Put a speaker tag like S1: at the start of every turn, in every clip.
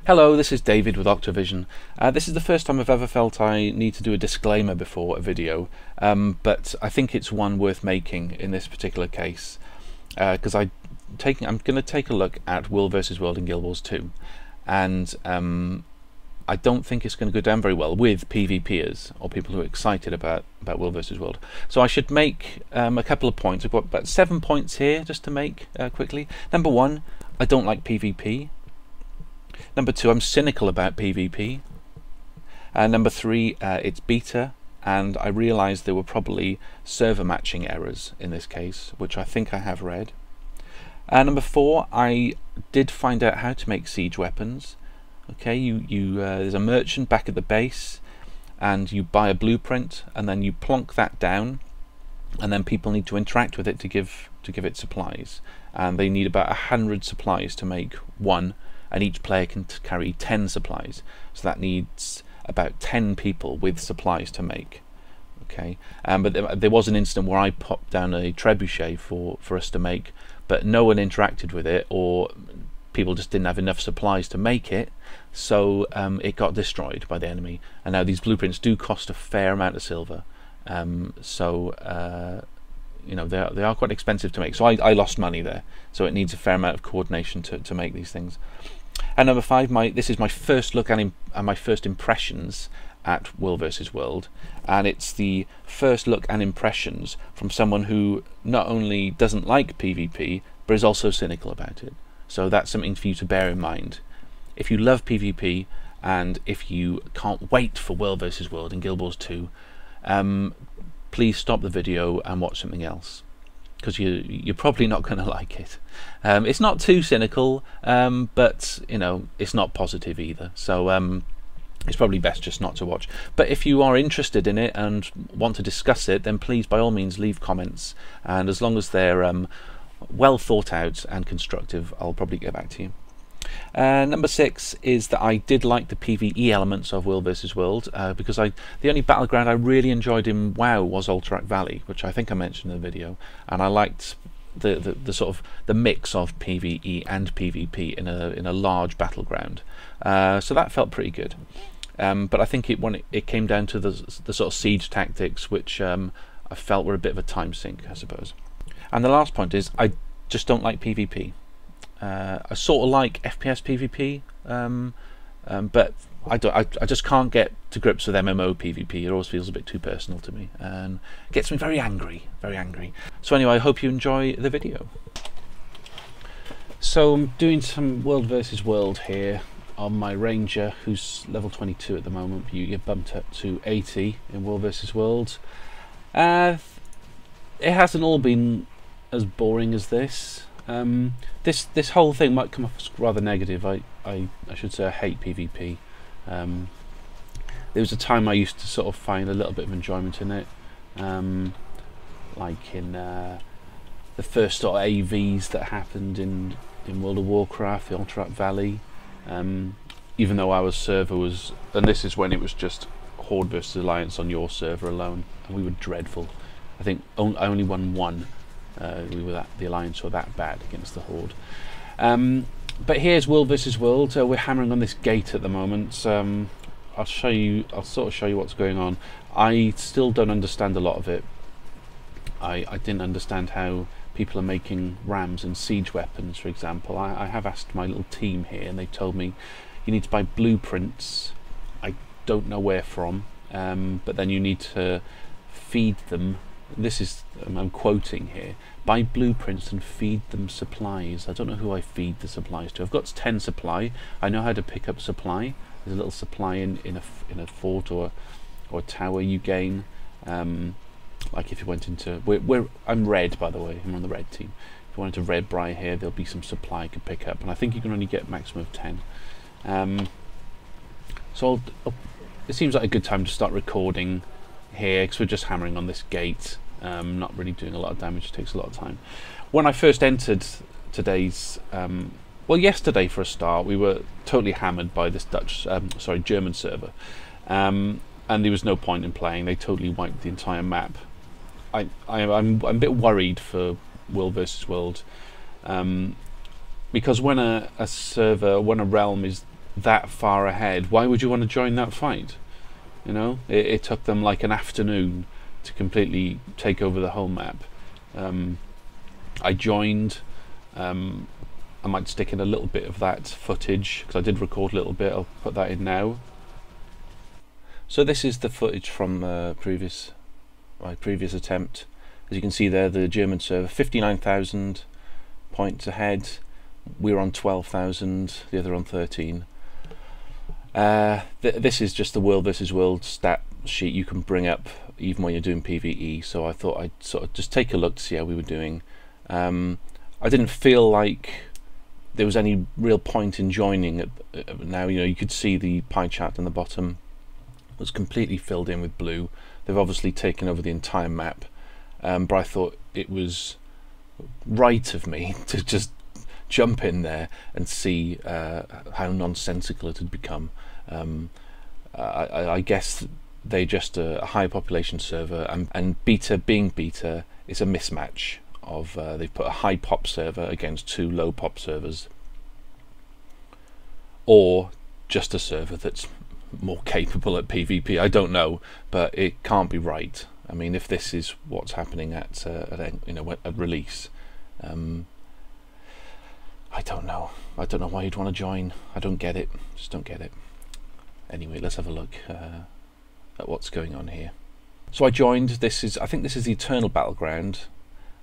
S1: Hello, this is David with WvWvW. This is the first time I've ever felt I need to do a disclaimer before a video, but I think it's one worth making in this particular case, because I'm going to take a look at World vs World in Guild Wars 2, and I don't think it's going to go down very well with PvPers or people who are excited about World vs World. So I should make a couple of points. I've got about 7 points here just to make quickly. Number 1, I don't like PvP. Number 2, I'm cynical about PvP. Number 3, it's beta, and I realised there were probably server matching errors in this case, which I think I have read. Number 4, I did find out how to make siege weapons. Okay, there's a merchant back at the base, and you buy a blueprint, and then you plonk that down, and then people need to interact with it to give it supplies, and they need about 100 supplies to make one. And each player can carry 10 supplies, so that needs about 10 people with supplies to make. Okay, but there was an incident where I popped down a trebuchet for us to make, but no one interacted with it, or people just didn't have enough supplies to make it, so it got destroyed by the enemy. And now these blueprints do cost a fair amount of silver, you know, they are quite expensive to make, so I lost money there, so it needs a fair amount of coordination to make these things. And number 5, this is my first look at my first impressions at World vs World, and it's the first look and impressions from someone who not only doesn't like PvP but is also cynical about it. So that's something for you to bear in mind. If you love PvP and if you can't wait for World vs World in Guild Wars 2, please stop the video and watch something else, because you're probably not going to like it. It's not too cynical, but you know, it's not positive either, so it's probably best just not to watch. But if you are interested in it and want to discuss it, then please by all means leave comments, and as long as they're well thought out and constructive, I'll probably get back to you. Number 6 is that I did like the PvE elements of World vs World, because the only battleground I really enjoyed in WoW was Alterac Valley, which I think I mentioned in the video, and I liked the sort of the mix of PvE and PvP in a large battleground. So that felt pretty good. But I think when it came down to the sort of siege tactics, which I felt were a bit of a time sink, I suppose. And the last point is I just don't like PvP. I sort of like FPS PvP, but I just can't get to grips with MMO PvP. It always feels a bit too personal to me and gets me very angry, very angry. So anyway, I hope you enjoy the video. So I'm doing some World vs World here on my Ranger, who's level 22 at the moment. You get bumped up to 80 in World vs World. It hasn't all been as boring as this. This whole thing might come off as rather negative. I should say I hate PvP. There was a time I used to sort of find a little bit of enjoyment in it, like in the first sort of AVs that happened in World of Warcraft, the Alterac Valley. Even though our server was, and this is when it was just Horde versus Alliance on your server alone, and we were dreadful. I think I only won one. The Alliance were that bad against the Horde. But here's World vs World. We're hammering on this gate at the moment. I'll sort of show you what's going on. I still don't understand a lot of it. I didn't understand how people are making rams and siege weapons, for example. I have asked my little team here, and they told me you need to buy blueprints. I don't know where from, but then you need to feed them. This is, I'm quoting here, buy blueprints and feed them supplies. I don't know who I feed the supplies to. I've got 10 supply. I know how to pick up supply. There's a little supply in a fort or a tower you gain. Like if you went into, I'm red, by the way. I'm on the red team. If you went into Red Briar here, there'll be some supply you can pick up, and I think you can only get a maximum of 10. So it seems like a good time to start recording here, because we're just hammering on this gate, not really doing a lot of damage. It takes a lot of time. When I first entered today's, well, yesterday for a start, we were totally hammered by this German server, and there was no point in playing. They totally wiped the entire map. I'm a bit worried for World vs World, because when a server, when a realm is that far ahead, why would you want to join that fight? You know, it took them like an afternoon to completely take over the whole map. I joined. I might stick in a little bit of that footage because I did record a little bit. I'll put that in now. So this is the footage from my previous attempt. As you can see there, the German server 59,000 points ahead. We're on 12,000. The other on 13. This is just the world versus world stat sheet you can bring up even when you're doing PvE. So I thought I'd sort of just take a look to see how we were doing. I didn't feel like there was any real point in joining now. You know, you could see the pie chart on the bottom was completely filled in with blue. They've obviously taken over the entire map, but I thought it was right of me to just jump in there and see how nonsensical it had become. I guess they're just a high population server, and beta being beta is a mismatch of they've put a high pop server against two low pop servers, or just a server that's more capable at PvP. I don't know, but it can't be right. I mean, if this is what's happening at release, I don't know. I don't know why you'd want to join. I don't get it. Just don't get it. Anyway, let's have a look at what's going on here. So I joined. I think this is the Eternal Battleground.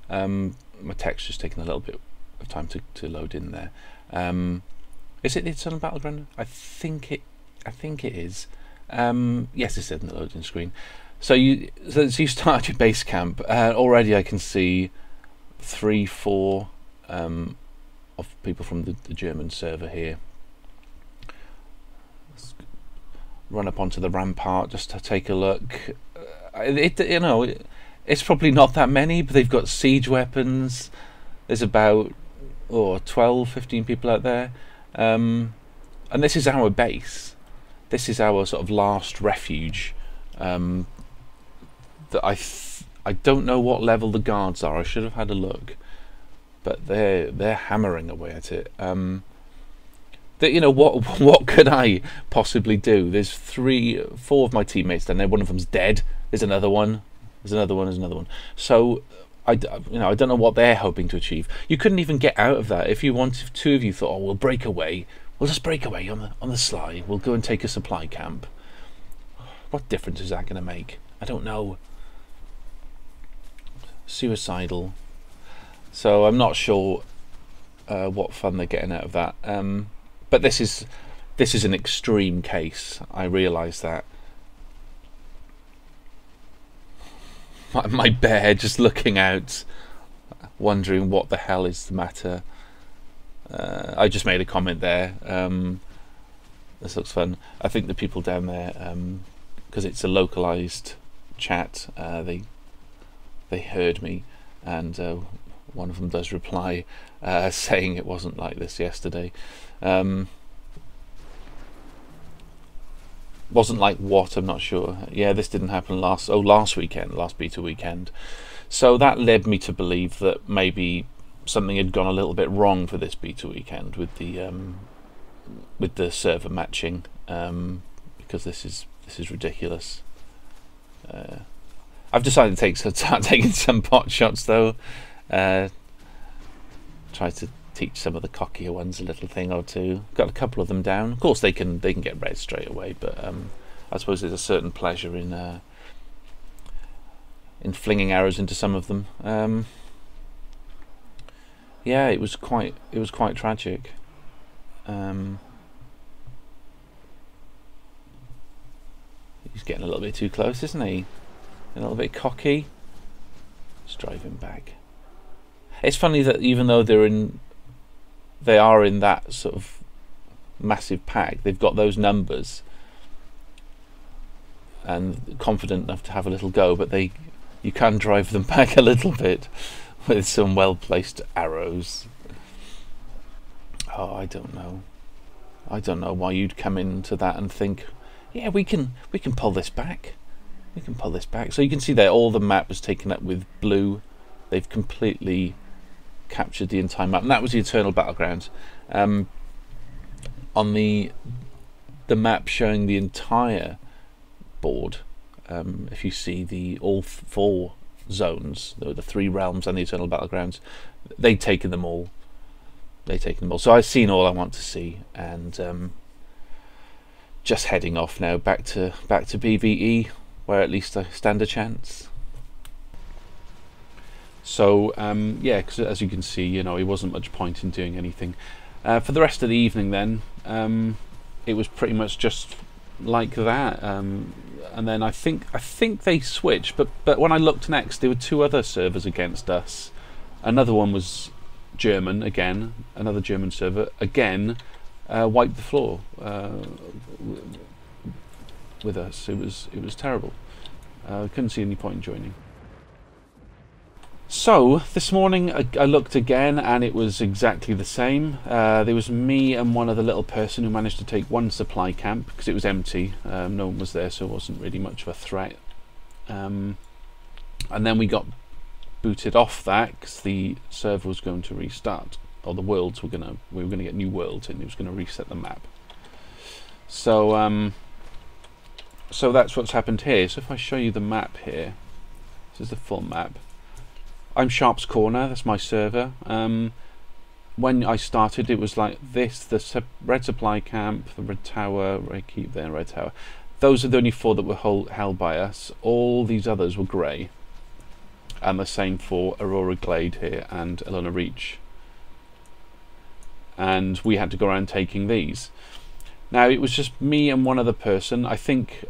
S1: My texture's taking a little bit of time to load in there. Is it the Eternal Battleground? I think it is. Yes, it's in the loading screen. So you start your base camp. Already I can see 3-4 of people from the German server here. Let's run up onto the rampart just to take a look. It's probably not that many, but they've got siege weapons. There's about 12, 15 people out there, and this is our base. This is our sort of last refuge. That I don't know what level the guards are. I should have had a look, but they're hammering away at it. What could I possibly do? There's 3-4 of my teammates down there. One of them's dead. There's another one. There's another one. There's another one. So I don't know what they're hoping to achieve. You couldn't even get out of that if you wanted. If two of you thought, "Oh, we'll break away. We'll just break away on the sly. We'll go and take a supply camp." What difference is that going to make? I don't know. Suicidal. So I'm not sure what fun they're getting out of that. But this is an extreme case. I realise that. My bear just looking out, wondering what the hell is the matter. I just made a comment there. This looks fun. I think the people down there, because it's a localized chat, they heard me, and one of them does reply saying it wasn't like this yesterday. Wasn't like what? I'm not sure. Yeah, this didn't happen last weekend, last beta weekend. So that led me to believe that maybe something had gone a little bit wrong for this beta weekend with the server matching, because this is ridiculous. I've decided to start taking some pot shots though. Try to teach some of the cockier ones a little thing or two. Got a couple of them down. Of course they can get red straight away, but I suppose there's a certain pleasure in flinging arrows into some of them. Yeah, it was quite tragic. He's getting a little bit too close, isn't he? A little bit cocky. Let's drive him back. It's funny that even though they are in that sort of massive pack, they've got those numbers and confident enough to have a little go, but you can drive them back a little bit with some well-placed arrows. Oh, I don't know why you'd come into that and think, yeah, we can pull this back. We can pull this back. So you can see there all the map was taken up with blue. They've completely captured the entire map, and that was the Eternal Battlegrounds. On the the map showing the entire board. If you see all 4 zones, the 3 realms and the Eternal Battlegrounds, they'd taken them all. So I've seen all I want to see, and just heading off now back to PvE, where at least I stand a chance. So yeah, because as you can see, you know, it wasn't much point in doing anything. For the rest of the evening then, it was pretty much just like that, and then I think they switched, but when I looked next, there were 2 other servers against us. Another one was German again, another German server again, wiped the floor with us. It was terrible. Couldn't see any point in joining. So this morning I looked again, and it was exactly the same. There was me and one other little person who managed to take 1 supply camp because it was empty. No one was there, so it wasn't really much of a threat. And then we got booted off that because the server was going to restart, or the worlds we were gonna get new worlds, and it was going to reset the map. So so that's what's happened here. So if I show you the map here, this is the full map. I'm Sharp's Corner, that's my server. When I started, it was like this: the red supply camp, the red tower, red keep there, red tower. Those are the only 4 that were held by us. All these others were grey, and the same for Aurora Glade here and Elona Reach. And we had to go around taking these. Now it was just me and one other person. I think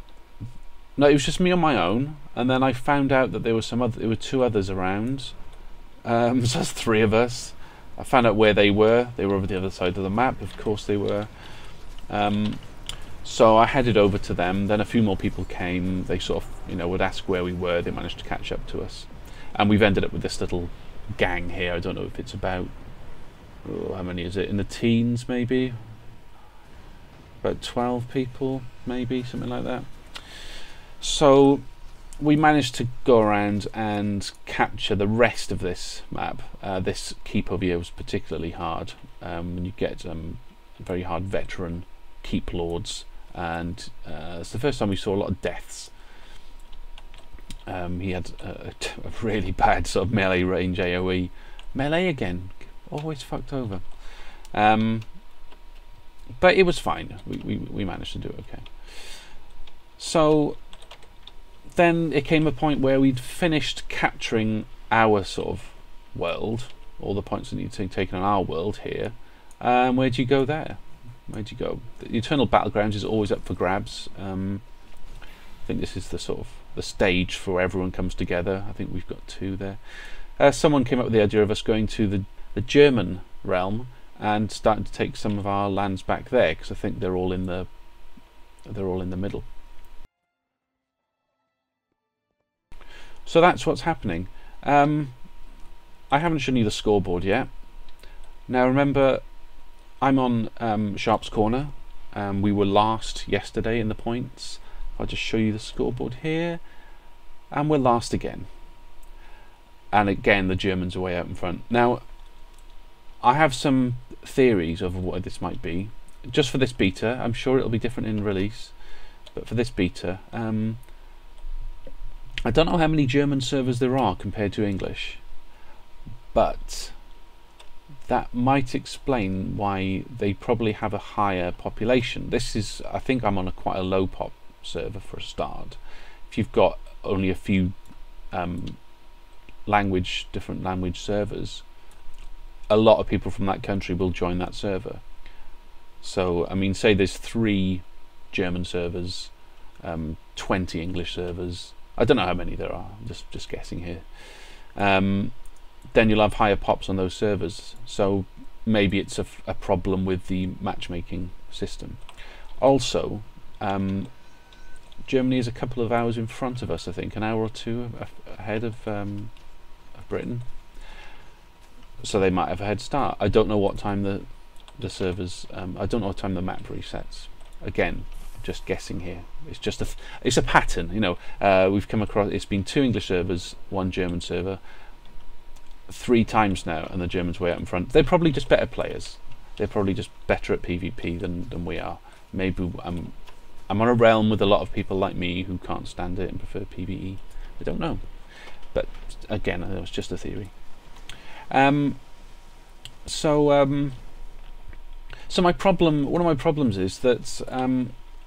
S1: no, it was just me on my own, and then I found out that there were 2 others around. So that's 3 of us. I found out where they were. They were over the other side of the map, of course they were. So I headed over to them. Then a few more people came. They sort of, you know, would ask where we were. They managed to catch up to us, and we've ended up with this little gang here. I don't know if it's about, how many is it? In the teens, maybe. About 12 people, maybe, something like that. So we managed to go around and capture the rest of this map. This keep over here was particularly hard. You get very hard veteran keep lords, and it's the first time we saw a lot of deaths. He had a really bad sort of melee range AoE. Melee again, always fucked over. But it was fine. We managed to do it okay. So then it came a point where we'd finished capturing our sort of world, all the points that need to be taken on our world here. Where'd you go there? Where'd you go? The Eternal Battlegrounds is always up for grabs. I think this is the sort of the stage for where everyone comes together. I think we've got 2 there. Someone came up with the idea of us going to the German realm and starting to take some of our lands back there, because I think they're all in the middle. So that's what's happening. I haven't shown you the scoreboard yet. Now remember, I'm on Sharp's Corner. We were last yesterday in the points. I'll just show you the scoreboard here, and we're last again. And again, the Germans are way out in front. Now, I have some theories of what this might be. Just for this beta, I'm sure it'll be different in release, but for this beta, I don't know how many German servers there are compared to English, but that might explain why they probably have a higher population. This is, I think I'm on quite a low pop server for a start. If you've got only a few different language servers, a lot of people from that country will join that server. So I mean, say there's 3 German servers, 20 English servers. I don't know how many there are, just guessing here. Then you'll have higher pops on those servers. So maybe it's a problem with the matchmaking system. Also, Germany is a couple of hours in front of us, I think, an hour or 2 ahead of Britain. So they might have a head start. I don't know what time the servers. I don't know what time the map resets. Again, just guessing here. It's just it's a pattern, you know. We've come across. It's been 2 English servers, 1 German server, 3 times now, and the Germans way out in front. They're probably just better players. They're probably just better at PvP than we are. Maybe I'm on a realm with a lot of people like me who can't stand it and prefer PvE. I don't know, but again, it was just a theory. So my problem, one of my problems is that,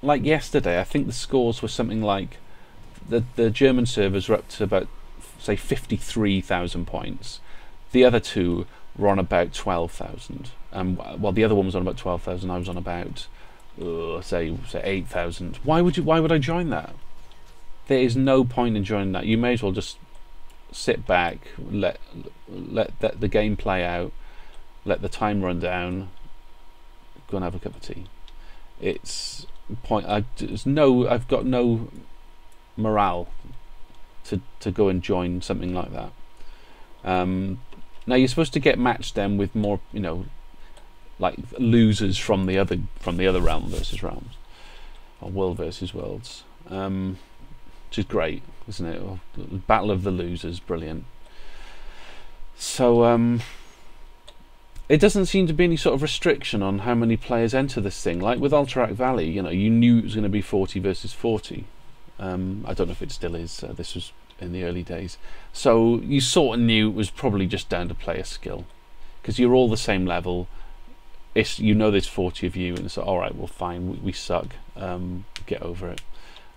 S1: like yesterday, I think the scores were something like the German servers were up to about, say, 53,000 points. The other two were on about 12,000. Well, the other one was on about 12,000. I was on about, say 8,000. Why would I join that? There is no point in joining that. You may as well just sit back, let the game play out, let the time run down, go and have a cup of tea. It's point. I've got no morale to go and join something like that. Now you're supposed to get matched then with more, you know, like losers from the other realm versus realms, or world versus worlds, which is great, isn't it? Or Battle of the Losers, brilliant. So it doesn't seem to be any sort of restriction on how many players enter this thing. Like with Alterac Valley, you know, you knew it was going to be 40 versus 40. I don't know if it still is. This was in the early days, so you sort of knew it was probably just down to player skill, because you're all the same level. You know there's 40 of you, and it's like, all right, well, fine, we suck. Get over it.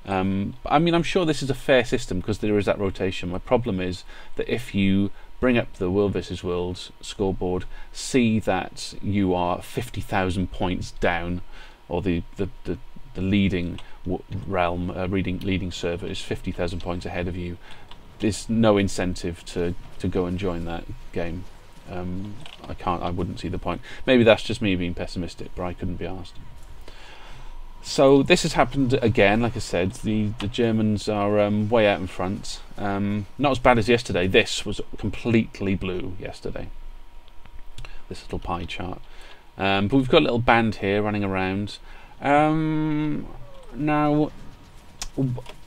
S1: I mean, I'm sure this is a fair system because there is that rotation. My problem is that if you bring up the World versus World scoreboard, see that you are 50,000 points down, or the leading realm, leading server is 50,000 points ahead of you. There's no incentive to go and join that game. I wouldn't see the point. Maybe that's just me being pessimistic, but I couldn't be asked. So this has happened again. Like I said, the Germans are way out in front. Not as bad as yesterday. This was completely blue yesterday, this little pie chart. But we've got a little band here running around. Now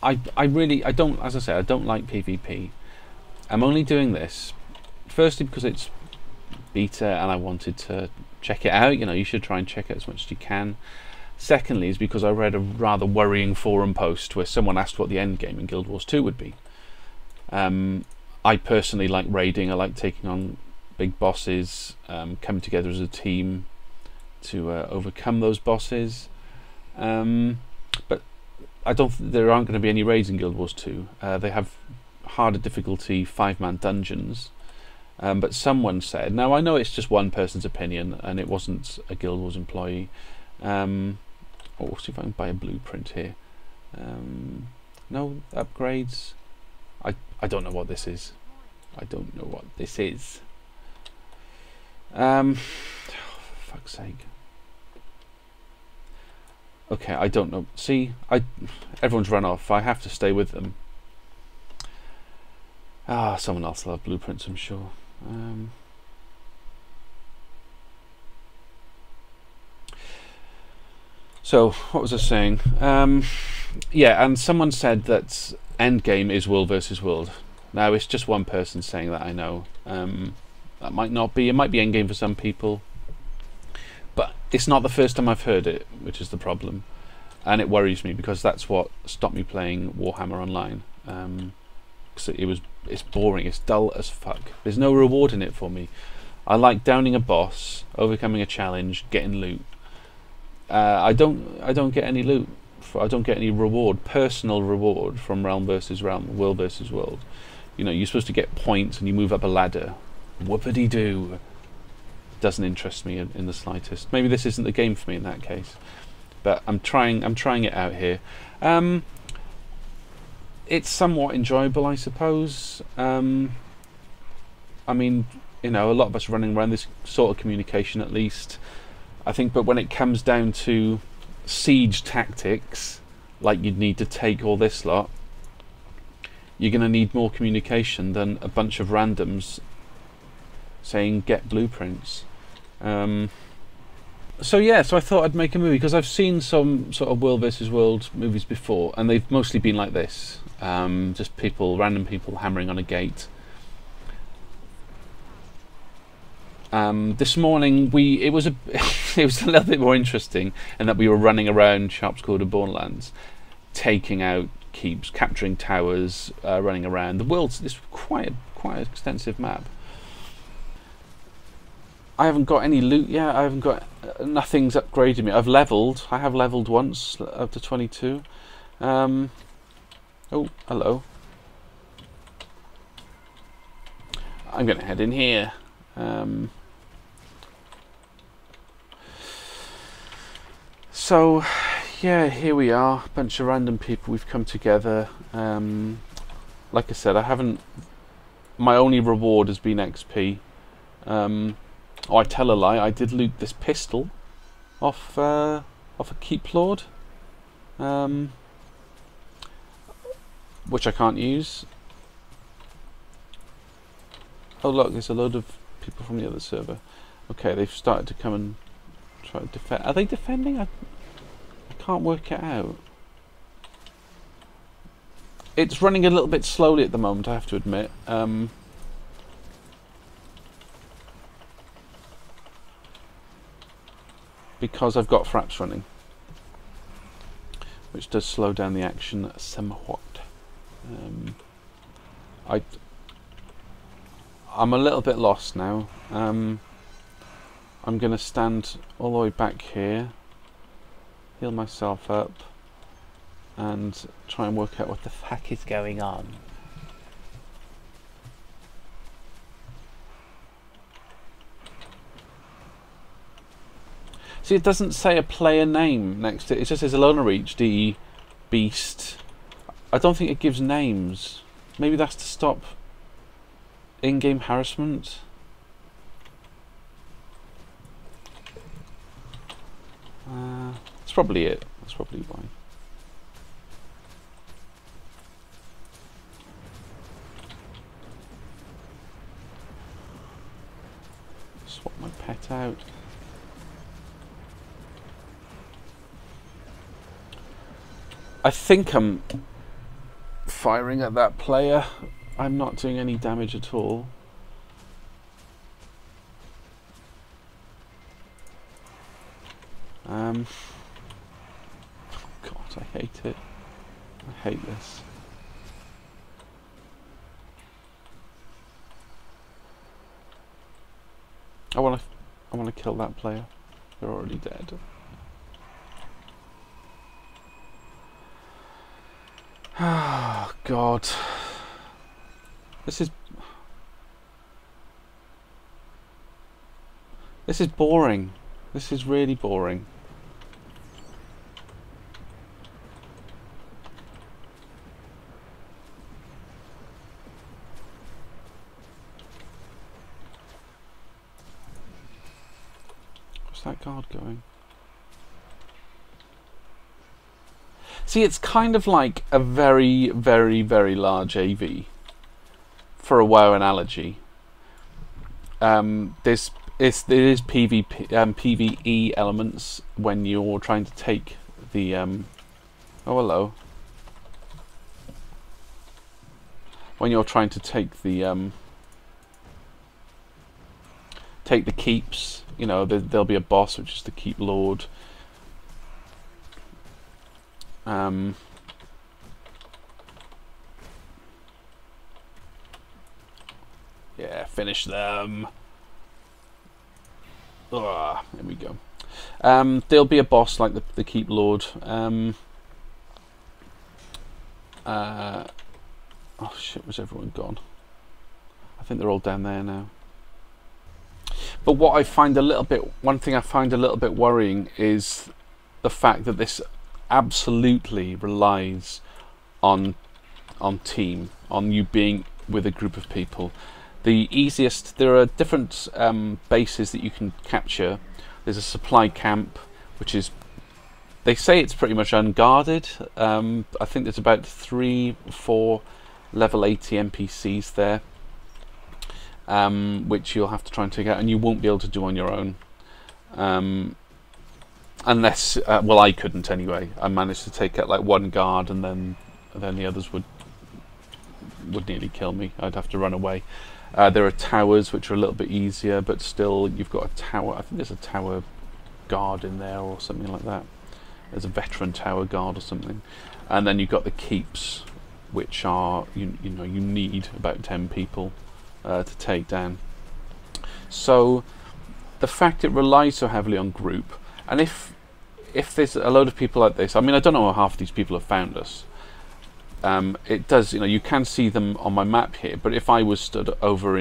S1: I don't, as I say, I don't like PvP. I'm only doing this firstly because it's beta and I wanted to check it out. You know, you should try and check it as much as you can. Secondly is because I read a rather worrying forum post where someone asked what the end game in Guild Wars 2 would be. I personally like raiding. I like taking on big bosses, coming together as a team to overcome those bosses. But I don't think there aren't going to be any raids in Guild Wars 2. They have harder difficulty 5-man dungeons. But someone said, now I know it's just one person's opinion and it wasn't a Guild Wars employee. We'll see if I can buy a blueprint here. No upgrades. I don't know what this is. I don't know what this is. For fuck's sake. Okay, I don't know. See, everyone's run off. I have to stay with them. Someone else will have blueprints, I'm sure. So, what was I saying? Yeah, and someone said that endgame is world versus world. Now, it's just one person saying that, I know. That might not be. It might be endgame for some people. But it's not the first time I've heard it, which is the problem. And it worries me because that's what stopped me playing Warhammer Online. It's boring, it's dull as fuck. There's no reward in it for me. I like downing a boss, overcoming a challenge, getting loot. I don't get any loot. I don't get any reward, personal reward from realm versus realm, world versus world. You know, you're supposed to get points and you move up a ladder. Whoopity-doo. Doesn't interest me in the slightest. Maybe this isn't the game for me in that case. But I'm trying it out here. It's somewhat enjoyable, I suppose. I mean, you know, a lot of us running around this sort of communication at least. I think, but when it comes down to siege tactics, like you'd need to take all this lot, you're going to need more communication than a bunch of randoms saying get blueprints. So yeah, so I thought I'd make a movie because I've seen some sort of world versus world movies before, and they've mostly been like this, just random people hammering on a gate. This morning it was a it was a little bit more interesting in that we were running around Sharpscored and Borderlands, taking out keeps, capturing towers, running around. The world's this quite an extensive map. I haven't got any loot yet. I haven't got nothing's upgraded me. I've leveled. I have leveled once up to 22. Oh, hello. I'm going to head in here. So, yeah, here we are. A bunch of random people. We've come together. Like I said, I haven't. My only reward has been XP. Oh, I tell a lie. I did loot this pistol off a keep lord, which I can't use. Oh look, there's a load of people from the other server. Okay, they've started to come and try to defend. Are they defending? I can't work it out. It's running a little bit slowly at the moment, I have to admit. Because I've got fraps running, which does slow down the action somewhat. I'm a little bit lost now. I'm going to stand all the way back here, heal myself up, and try and work out what the fuck is going on. See, it doesn't say a player name next to it. It just says Alona Reach, DE, Beast. I don't think it gives names. Maybe that's to stop in-game harassment. That's probably it. That's probably why. Swap my pet out. I think I'm firing at that player. I'm not doing any damage at all. God, I hate it. I hate this. I want to kill that player. They're already dead. Oh God, this is boring. This is really boring. Where's that guard going? See, it's kind of like a very, very, very large AV for a WoW analogy. There is PvE elements when you're trying to take the oh hello. When you're trying to take the keeps, you know, there'll be a boss which is the keep lord. Yeah, finish them. There we go. There'll be a boss like the keep lord. Oh shit, was everyone gone? I think they're all down there now. But what I find one thing I find a little bit worrying is the fact that this absolutely relies on team, on you being with a group of people. The easiest, there are different bases that you can capture. There's a supply camp, which is, they say it's pretty much unguarded. I think there's about 3 or 4 level 80 NPCs there, which you'll have to try and take out, and you won't be able to do on your own. Unless, well, I couldn't anyway. I managed to take out like 1 guard, and then the others would nearly kill me. I'd have to run away. There are towers which are a little bit easier, but still you've got a tower. I think there's a tower guard in there or something like that. There's a veteran tower guard or something. And then you've got the keeps, which are, you know, you need about 10 people to take down. So the fact it relies so heavily on group, and if there's a load of people like this, I mean, I don't know how half of these people have found us. It does, you know, you can see them on my map here, but if I was stood over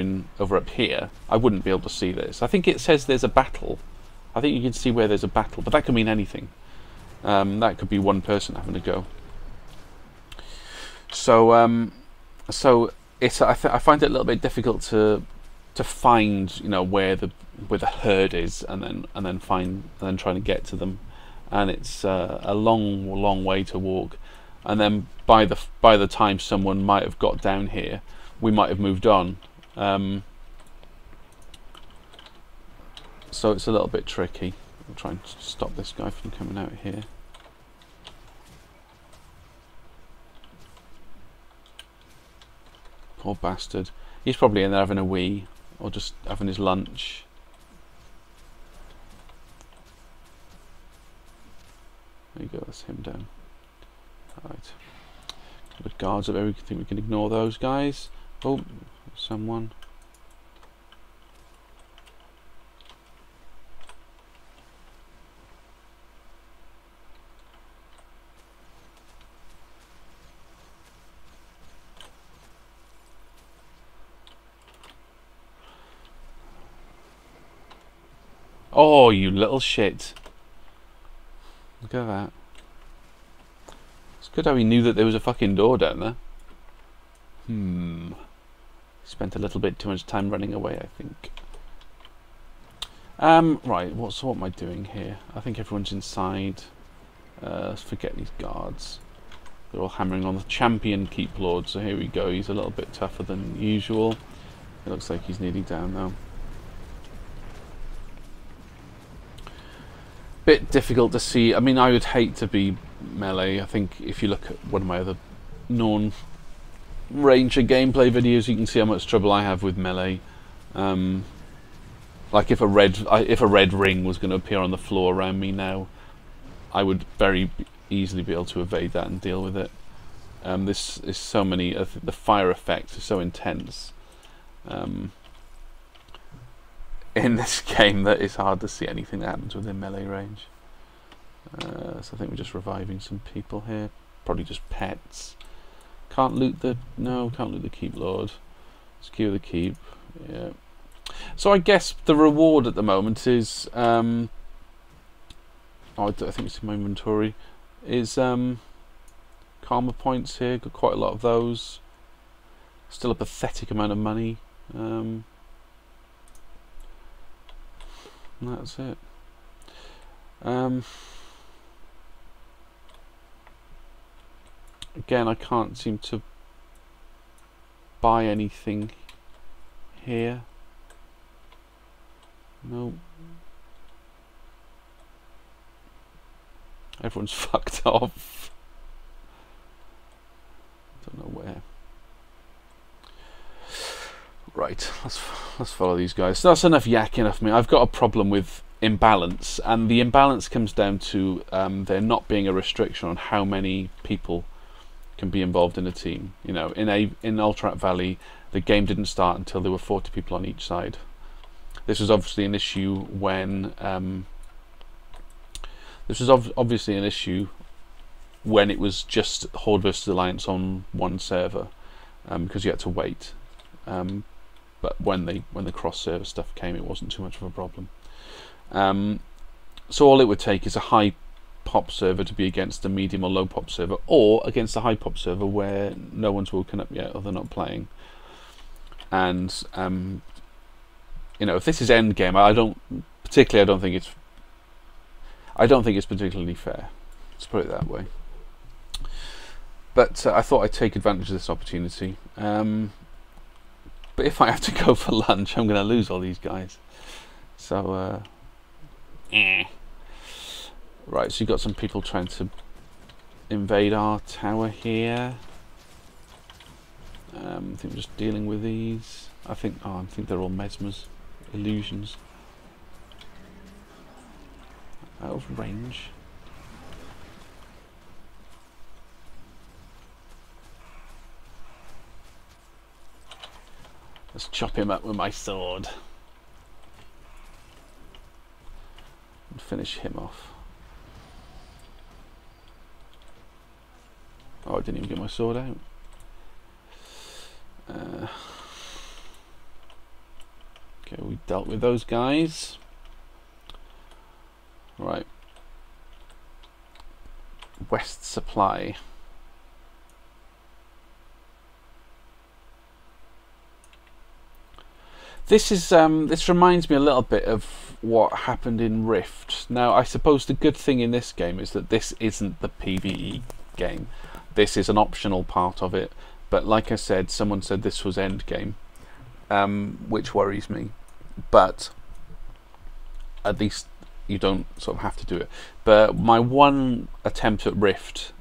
S1: up here, I wouldn't be able to see this. I think it says there's a battle. I think you can see where there's a battle, but that could mean anything. That could be one person having a go. So, it's I find it a little bit difficult to find, you know, where the herd is, and then trying to get to them, and it's a long way to walk. And then by the time someone might have got down here, we might have moved on. So it's a little bit tricky. I'll try and stop this guy from coming out here. Poor bastard. He's probably in there having a wee, or just having his lunch. There you go, that's him down. Alright. Couple of guards up there, we think we can ignore those guys. Oh, someone. Oh, you little shit. Look at that. It's good how he knew that there was a fucking door down there. Spent a little bit too much time running away, I think. Right, what am I doing here? I think everyone's inside. Let's forget these guards. They're all hammering on the champion keep lord, so here we go. He's a little bit tougher than usual. It looks like he's nearly down though. Bit difficult to see. I mean, I would hate to be melee. I think if you look at one of my other non-ranger gameplay videos, you can see how much trouble I have with melee. Like if a red ring was going to appear on the floor around me now, I would very easily be able to evade that and deal with it. This is so many. The fire effect is so intense in this game that it's hard to see anything that happens within melee range. So I think we're just reviving some people here. Probably just pets. Can't loot the keep lord. Secure the keep. Yeah. So I guess the reward at the moment is I think it's in my inventory. Is karma points here. Got quite a lot of those. Still a pathetic amount of money. And that's it. Again, I can't seem to buy anything here. No. Everyone's fucked off. Don't know where. Right, let's follow these guys. So that's enough yakking off me. I've got a problem with imbalance, and the imbalance comes down to there not being a restriction on how many people can be involved in a team. You know, in Ultrat Valley, the game didn't start until there were 40 people on each side. This was obviously an issue when it was just Horde versus Alliance on one server, because you had to wait. But when the cross-server stuff came, it wasn't too much of a problem. So all it would take is a high pop server to be against a medium or low pop server, or against a high pop server where no one's woken up yet or they're not playing. And you know, if this is endgame, I don't think it's particularly fair. Let's put it that way. But I thought I'd take advantage of this opportunity. But if I have to go for lunch, I'm going to lose all these guys. So, right, so you've got some people trying to invade our tower here. I think we're just dealing with these. I think they're all mesmers, illusions. Out of range. Let's chop him up with my sword and finish him off. Oh, I didn't even get my sword out. Okay, we dealt with those guys. Right. West Supply. This is this reminds me a little bit of what happened in Rift. Now, I suppose the good thing in this game is that this isn't the PvE game. This is an optional part of it. But like I said, someone said this was endgame, which worries me. But at least you don't sort of have to do it. But my one attempt at Rift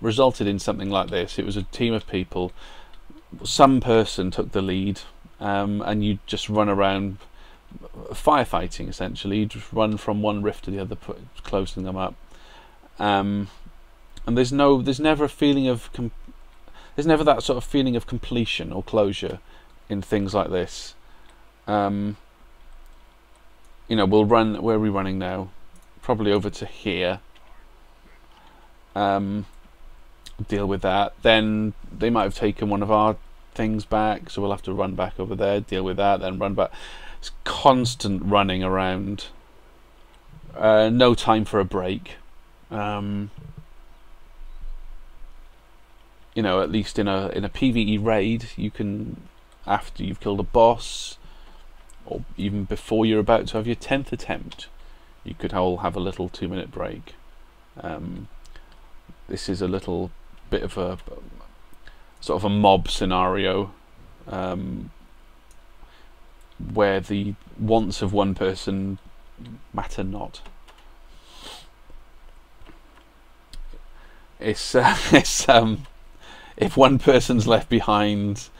S1: resulted in something like this. It was a team of people. Some person took the lead, and you just run around firefighting, essentially. You just run from one rift to the other, closing them up. And there's never a feeling of there's never that sort of feeling of completion or closure in things like this. You know, we'll run. Where are we running now? Probably over to here. Deal with that. Then they might have taken one of our things back, so we'll have to run back over there, deal with that, then run back. It's constant running around. No time for a break. You know, at least in a PvE raid, you can, after you've killed a boss, or even before you're about to have your 10th attempt, you could all have a little 2-minute break. This is a little bit of a sort of a mob scenario, where the wants of one person matter not. It's if one person's left behind,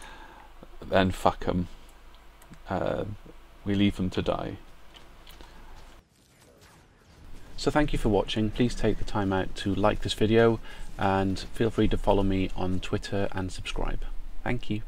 S1: then fuck 'em. We leave them to die. So thank you for watching. Please take the time out to like this video, and feel free to follow me on Twitter and subscribe. Thank you.